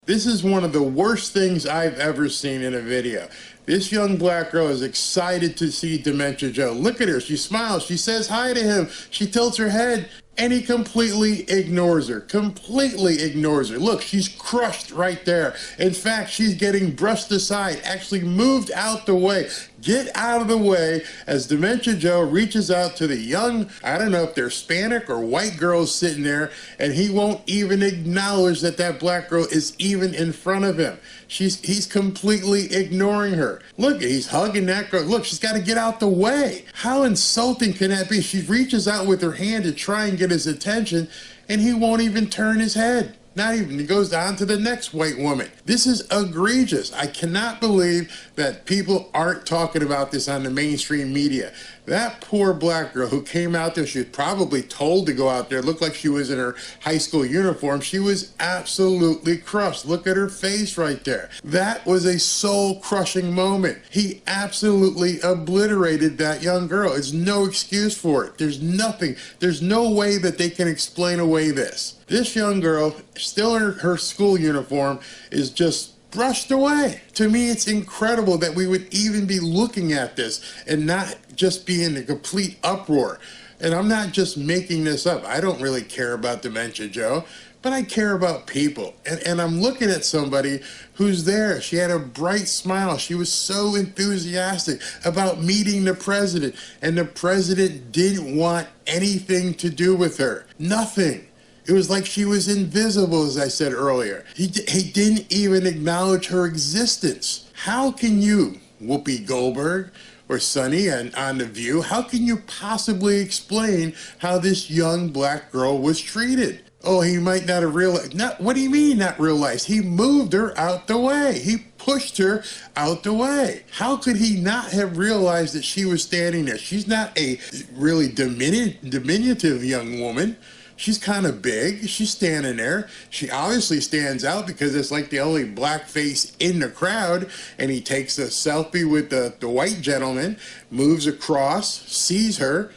This is one of the worst things I've ever seen in a video. This young black girl is excited to see Dementia Joe. Look at her. She smiles. She says hi to him. She tilts her head, and he completely ignores her. Completely ignores her. Look, she's crushed right there. In fact, she's getting brushed aside, actually moved out the way. Get out of the way as Dementia Joe reaches out to the young, I don't know if they're Hispanic or white girls sitting there, and he won't even acknowledge that that black girl is even in front of him. He's completely ignoring her. Look, he's hugging that girl. Look, she's got to get out the way. How insulting can that be? She reaches out with her hand to try and get his attention, and he won't even turn his head. Not even. He goes on to the next white woman. This is egregious. I cannot believe that people aren't talking about this on the mainstream media. That poor black girl who came out there, she was probably told to go out there, looked like she was in her high school uniform. She was absolutely crushed. Look at her face right there. That was a soul-crushing moment. He absolutely obliterated that young girl. There's no excuse for it. There's nothing. There's no way that they can explain away this. This young girl, still in her school uniform, is just brushed away. To me, it's incredible that we would even be looking at this and not just be in a complete uproar. And I'm not just making this up. I don't really care about Dementia Joe, but I care about people. And I'm looking at somebody who's there. She had a bright smile. She was so enthusiastic about meeting the president, and the president didn't want anything to do with her. Nothing. It was like she was invisible, as I said earlier. He didn't even acknowledge her existence. How can you, Whoopi Goldberg or Sonny on The View, how can you possibly explain how this young black girl was treated? Oh, he might not have realized. What do you mean not realized? He moved her out the way. He pushed her out the way. How could he not have realized that she was standing there? She's not a really diminutive young woman. She's kind of big. She's standing there. She obviously stands out because it's like the only black face in the crowd. And he takes a selfie with the white gentleman, moves across, sees her,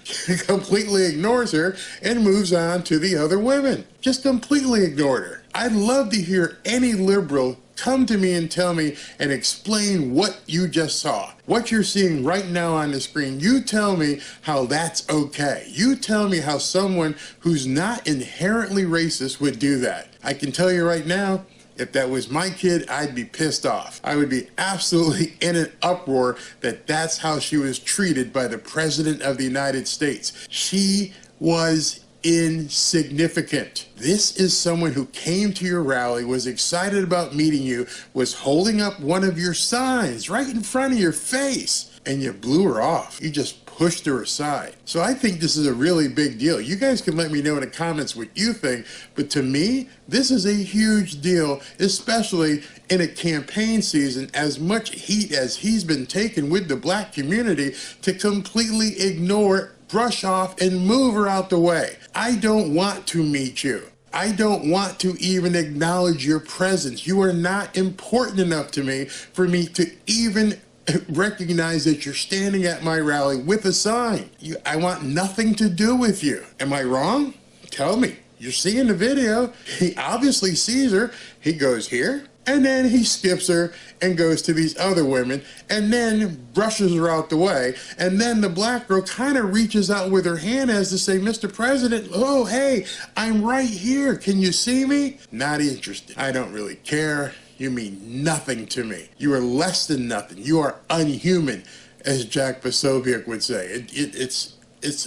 completely ignores her, and moves on to the other women. Just completely ignored her. I'd love to hear any liberal come to me and tell me and explain what you just saw. What you're seeing right now on the screen. You tell me how that's okay. You tell me how someone who's not inherently racist would do that. I can tell you right now, if that was my kid, I'd be pissed off. I would be absolutely in an uproar that that's how she was treated by the President of the United States. She was insignificant. This is someone who came to your rally, was excited about meeting you, was holding up one of your signs right in front of your face, and you blew her off. You just pushed her aside. So I think this is a really big deal. You guys can let me know in the comments what you think, but to me, this is a huge deal, especially in a campaign season, as much heat as he's been taking with the black community to completely ignore, brush off, and move her out the way. I don't want to meet you. I don't want to even acknowledge your presence. You are not important enough to me for me to even recognize that you're standing at my rally with a sign. I want nothing to do with you. Am I wrong? Tell me. You're seeing the video. He obviously sees her. He goes here, and then he skips her and goes to these other women and then brushes her out the way. And then the black girl kind of reaches out with her hand as to say, Mr. President, oh, hey, I'm right here. Can you see me? Not interested. I don't really care. You mean nothing to me. You are less than nothing. You are unhuman, as Jack Posobiec would say. It's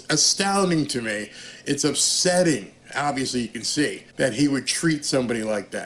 astounding to me. It's upsetting, obviously you can see, that he would treat somebody like that.